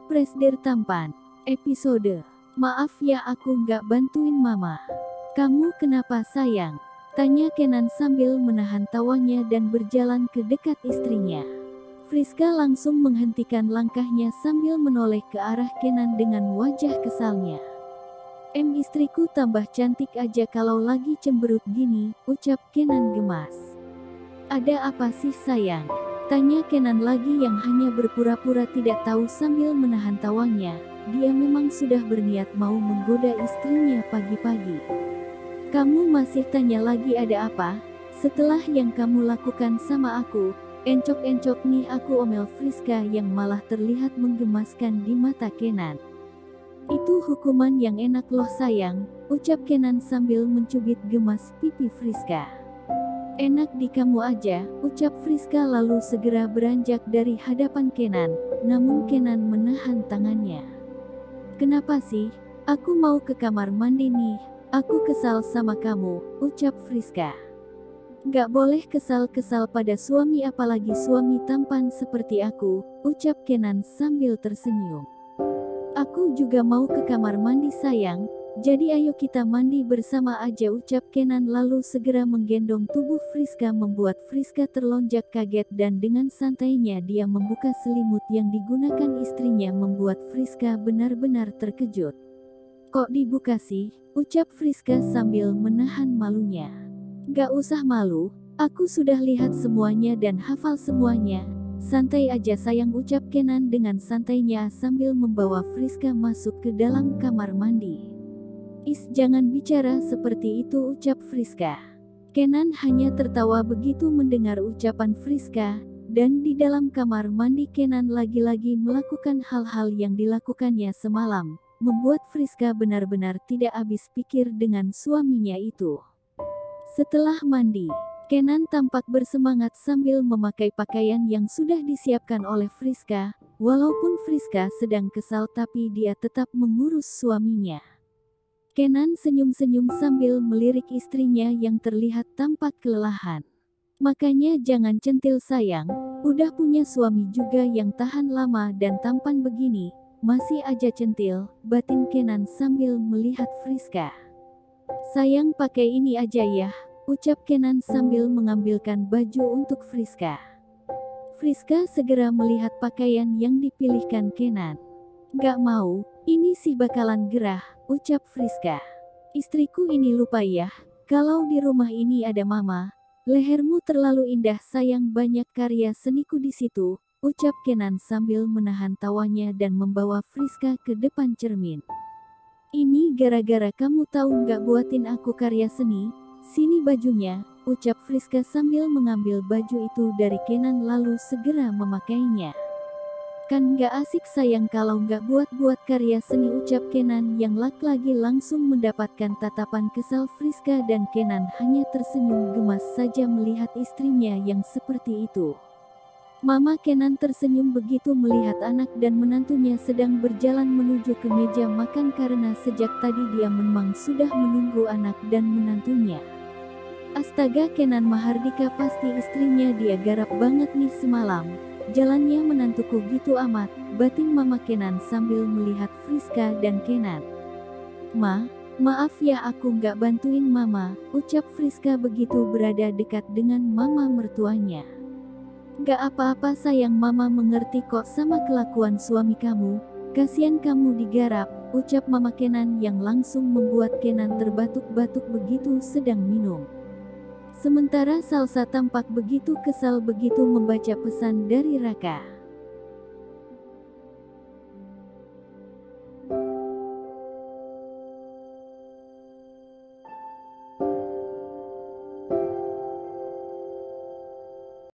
Presdir tampan. Episode, maaf ya aku nggak bantuin mama. Kamu kenapa sayang? Tanya Kenan sambil menahan tawanya dan berjalan ke dekat istrinya. Friska langsung menghentikan langkahnya sambil menoleh ke arah Kenan dengan wajah kesalnya. Istriku tambah cantik aja kalau lagi cemberut gini, ucap Kenan gemas. Ada apa sih sayang? Tanya Kenan lagi yang hanya berpura-pura tidak tahu sambil menahan tawanya. Dia memang sudah berniat mau menggoda istrinya pagi-pagi. Kamu masih tanya lagi ada apa? Setelah yang kamu lakukan sama aku, encok-encok nih aku, omel Friska yang malah terlihat menggemaskan di mata Kenan. Itu hukuman yang enak loh sayang, ucap Kenan sambil mencubit gemas pipi Friska. Enak di kamu aja, ucap Friska lalu segera beranjak dari hadapan Kenan, namun Kenan menahan tangannya. Kenapa sih? Aku mau ke kamar mandi nih, aku kesal sama kamu, ucap Friska. Gak boleh kesal-kesal pada suami apalagi suami tampan seperti aku, ucap Kenan sambil tersenyum. Aku juga mau ke kamar mandi sayang. Jadi ayo kita mandi bersama aja, ucap Kenan lalu segera menggendong tubuh Friska membuat Friska terlonjak kaget dan dengan santainya dia membuka selimut yang digunakan istrinya membuat Friska benar-benar terkejut. Kok dibuka sih? Ucap Friska sambil menahan malunya. Gak usah malu, aku sudah lihat semuanya dan hafal semuanya. Santai aja sayang, ucap Kenan dengan santainya sambil membawa Friska masuk ke dalam kamar mandi. Jangan bicara seperti itu, ucap Friska. Kenan hanya tertawa begitu mendengar ucapan Friska, dan di dalam kamar mandi Kenan lagi-lagi melakukan hal-hal yang dilakukannya semalam, membuat Friska benar-benar tidak habis pikir dengan suaminya itu. Setelah mandi, Kenan tampak bersemangat sambil memakai pakaian yang sudah disiapkan oleh Friska. Walaupun Friska sedang kesal tapi dia tetap mengurus suaminya. Kenan senyum-senyum sambil melirik istrinya yang terlihat tampak kelelahan. Makanya jangan centil sayang, udah punya suami juga yang tahan lama dan tampan begini, masih aja centil, batin Kenan sambil melihat Friska. Sayang pakai ini aja ya, ucap Kenan sambil mengambilkan baju untuk Friska. Friska segera melihat pakaian yang dipilihkan Kenan. Gak mau, ini sih bakalan gerah, ucap Friska. Istriku ini lupa ya, kalau di rumah ini ada mama. Lehermu terlalu indah sayang, banyak karya seniku di situ, ucap Kenan sambil menahan tawanya dan membawa Friska ke depan cermin. Ini gara-gara kamu tahu gak buatin aku karya seni, sini bajunya, ucap Friska sambil mengambil baju itu dari Kenan lalu segera memakainya. Kan gak asik sayang kalau gak buat-buat karya seni, ucap Kenan yang lagi langsung mendapatkan tatapan kesal Friska dan Kenan hanya tersenyum gemas saja melihat istrinya yang seperti itu. Mama Kenan tersenyum begitu melihat anak dan menantunya sedang berjalan menuju ke meja makan karena sejak tadi dia memang sudah menunggu anak dan menantunya. Astaga, Kenan Mahardika pasti istrinya dia garap banget nih semalam. Jalannya menantuku gitu amat, batin Mama Kenan sambil melihat Friska dan Kenan. Maaf ya aku nggak bantuin Mama, ucap Friska begitu berada dekat dengan Mama mertuanya. Gak apa-apa sayang, Mama mengerti kok sama kelakuan suami kamu, kasihan kamu digarap, ucap Mama Kenan yang langsung membuat Kenan terbatuk-batuk begitu sedang minum. Sementara Salsa tampak begitu kesal begitu membaca pesan dari Raka.